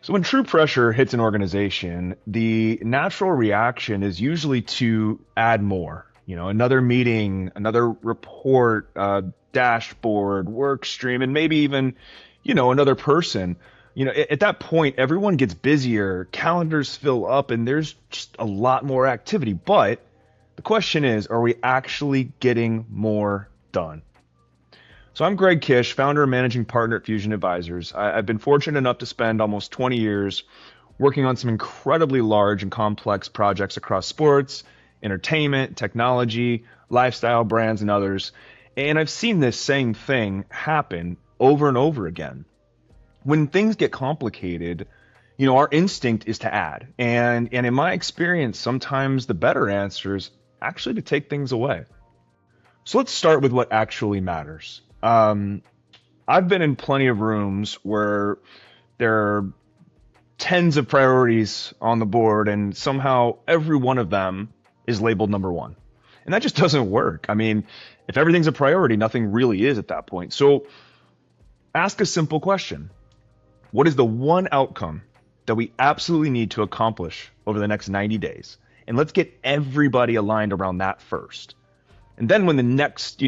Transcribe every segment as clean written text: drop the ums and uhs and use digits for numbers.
So when true pressure hits an organization, the natural reaction is usually to add more. Another meeting, another report, dashboard, work stream, and maybe even, another person. At that point, everyone gets busier, calendars fill up, and there's just a lot more activity. But the question is, are we actually getting more done? So I'm Greg Kish, founder and managing partner at Fusion Advisors. I've been fortunate enough to spend almost 20 years working on some incredibly large and complex projects across sports, entertainment, technology, lifestyle brands, and others. And I've seen this same thing happen over and over again. When things get complicated, our instinct is to add. And in my experience, sometimes the better answer is actually to take things away. So let's start with what actually matters. I've been in plenty of rooms where there are tens of priorities on the board, and somehow every one of them is labeled number one. And that just doesn't work. I mean, if everything's a priority, nothing really is at that point. So ask a simple question. What is the one outcome that we absolutely need to accomplish over the next 90 days? And let's get everybody aligned around that first. And then when the next,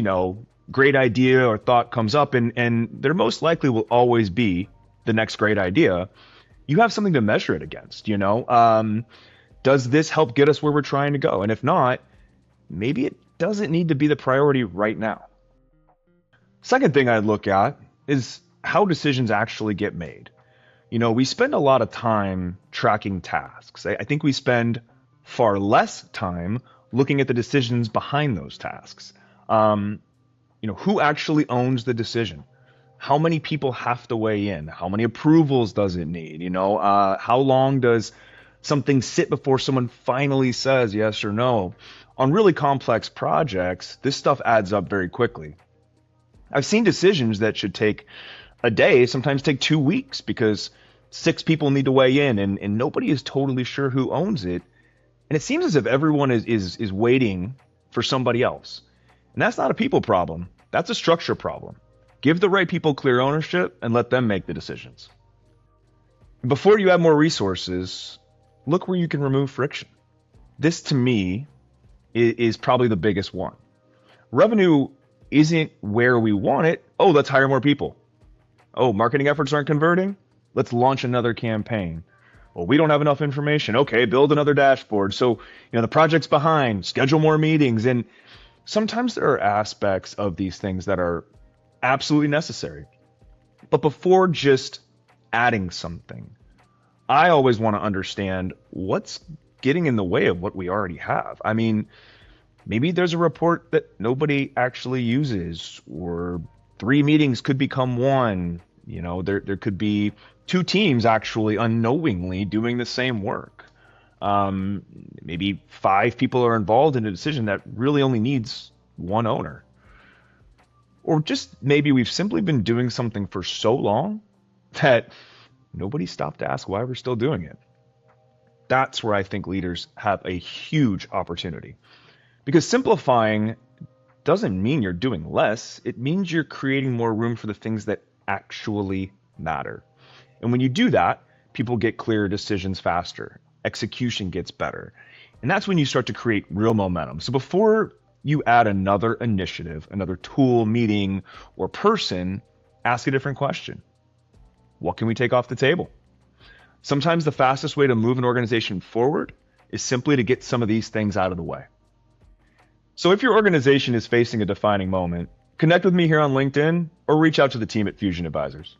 great idea or thought comes up, and there most likely will always be the next great idea, you have something to measure it against. Does this help get us where we're trying to go? And if not, maybe it doesn't need to be the priority right now. Second thing I'd look at is how decisions actually get made. We spend a lot of time tracking tasks. I think we spend far less time looking at the decisions behind those tasks. Who actually owns the decision? How many people have to weigh in? How many approvals does it need? How long does something sit before someone finally says yes or no? On really complex projects, this stuff adds up very quickly. I've seen decisions that should take a day, sometimes take 2 weeks, because 6 people need to weigh in, and nobody is totally sure who owns it. And it seems as if everyone is waiting for somebody else. And that's not a people problem. That's a structure problem. Give the right people clear ownership and let them make the decisions. Before you add more resources, look where you can remove friction. This, to me, is probably the biggest one. Revenue isn't where we want it. Oh, let's hire more people. Oh, marketing efforts aren't converting? Let's launch another campaign. Well, we don't have enough information. Okay, build another dashboard. So, the project's behind. Schedule more meetings. And sometimes there are aspects of these things that are absolutely necessary. But before just adding something, I always want to understand what's getting in the way of what we already have. I mean, maybe there's a report that nobody actually uses, or 3 meetings could become 1. There could be 2 teams actually unknowingly doing the same work. Maybe 5 people are involved in a decision that really only needs 1 owner. Or just maybe we've simply been doing something for so long that nobody stopped to ask why we're still doing it. That's where I think leaders have a huge opportunity. Because simplifying doesn't mean you're doing less. It means you're creating more room for the things that actually matter. And when you do that, people get clearer decisions faster. Execution gets better. And that's when you start to create real momentum. So before you add another initiative, another tool, meeting, or person, ask a different question. What can we take off the table? Sometimes the fastest way to move an organization forward is simply to get some of these things out of the way. So if your organization is facing a defining moment, connect with me here on LinkedIn or reach out to the team at Fusion Advisors.